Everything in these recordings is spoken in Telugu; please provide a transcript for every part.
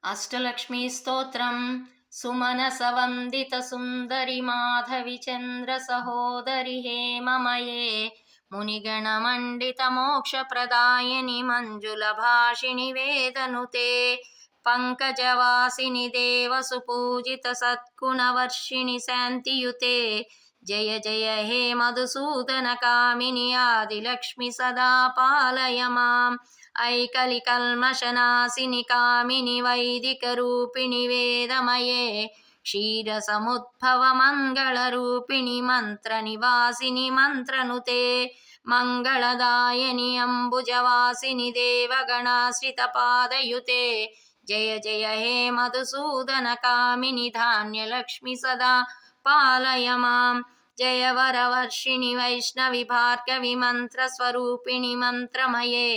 అష్టలక్ష్మీ స్తోత్రం సుమనసవందిత సుందరి మాధవి చంద్ర సహోదరి హేమమయే మునిగణమండిత మోక్ష ప్రదాయని మంజుల భాషిణి వేదనుతే పంకజవాసిని దేవసు పూజిత సద్గుణవర్షిణి శాంతియుతే జయ జయ హే మధుసూదన కామిని ఆదిలక్ష్మి సదా పాలయ మాం ఐకలి కల్మషనాశిని కామిని వైదిక రూపిణి వేదమయే క్షీర సముద్భవ మంగళ రూపిణి మంత్ర నివాసిని మంత్రనుతే మంగళదాయని అంబుజవాసిని దేవగణాశ్రిత పాదయుతే జయ జయ హే మధుసూదన కామిని ధాన్యలక్ష్మి సదా పాలయ మాం జయ వరవర్షిణి వైష్ణవి భార్గవి మంత్ర స్వరూపిణి మంత్రమయే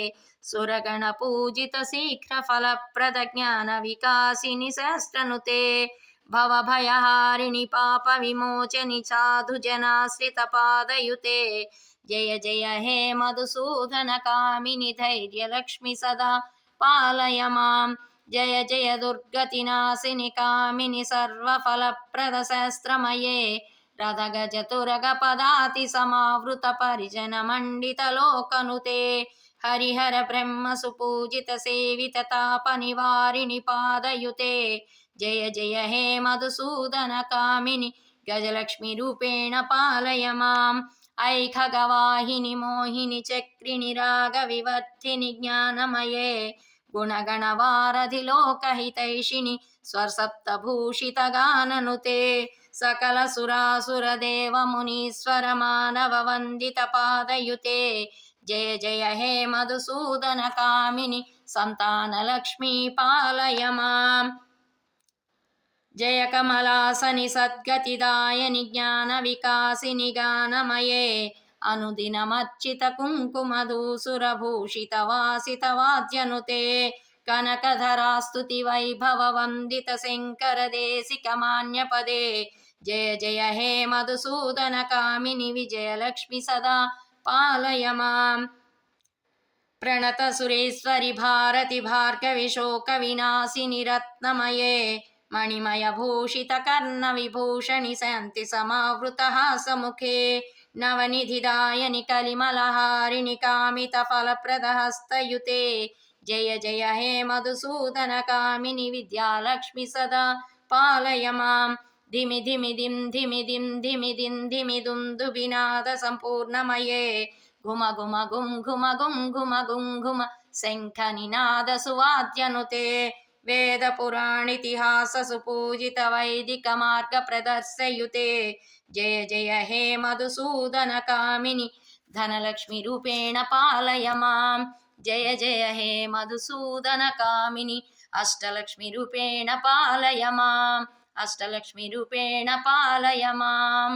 సురగణ పూజిత శీఘ్ర ఫలప్రద జ్ఞాన వికాసిని శాస్త్రనుతే భవభయహారిణి పాప విమోచని సాధు జనాశ్రిత పాదయుతే జయ జయ హే మధుసూదన కామిని ధైర్యలక్ష్మి సదా పాలయ మాం జయ జయ దుర్గతి నాశిని కామిని సర్వఫలప్రద శాస్త్రమయే రథగజ తురగ పదాతి సమావృత పరిజన మండిత లోకనుతే హరిహర బ్రహ్మ సుపూజిత సేవిత తాప నివారిణి పాదయుతే జయ జయ హే మధుసూదన కామిని గజలక్ష్మి రూపేణ పాలయ మాం ఐఖగవాహిని మోహిని చక్రిణి రాగ వివర్ధిని జ్ఞానమయే గుణగణ వారధి లోకహితైషిణి స్వర్సప్తభూషిత గాననుతే సకల సురాసుర దేవ మునీశ్వర మానవ వందిత పాదయుతే జయ జయ హే మధుసూదన కామిని సంతానలక్ష్మీ పాలయ మాం జయ కమలాసని సద్గతిదాయని జ్ఞాన వికాసిని గానమయే అనుదినమర్చిత కుంకుమధూసురభూషిత వాసిత వాద్యనుతే కనకధరాస్తుతి వైభవ వందిత శంకర దేశిక మాన్యపదే జయ జయ హే మధుసూదన కామిని విజయలక్ష్మి సదా పాలయ మాం ప్రణత సురేశ్వరి భారతి భార్గవి శోక వినాశిని రత్నమయే మణిమయ భూషిత కర్ణ విభూషణి శాంతి సమావృత హాసముఖే నవనిధిదాయని కలిమలహారిణి కామిత ఫలప్రద హస్తయుతే జయ జయ హే మధుసూదన కామిని విద్యాలక్ష్మి సదా పాలయ మాం ధిమి ధిమి దిం ధిమి దిం ధిమి దిం ధిమి దుందు వినాద సంపూర్ణమయే ఘుమ ఘుమ గుం ఘుమ గుం ఘుమ గుం ఘుమ శంఖ నినాద సువాద్యనుతే వేద పురాణితిహాస సుపూజిత వైదిక మార్గ ప్రదర్శయుతే జయ జయ హే మధుసూదన కామిని ధనలక్ష్మి రూపేణ పాలయ మాం జయ జయ హే మధుసూదన కామిని అష్టలక్ష్మి రూపేణ పాలయ మాం అష్టలక్ష్మి రూపేణ పాలయ మాం.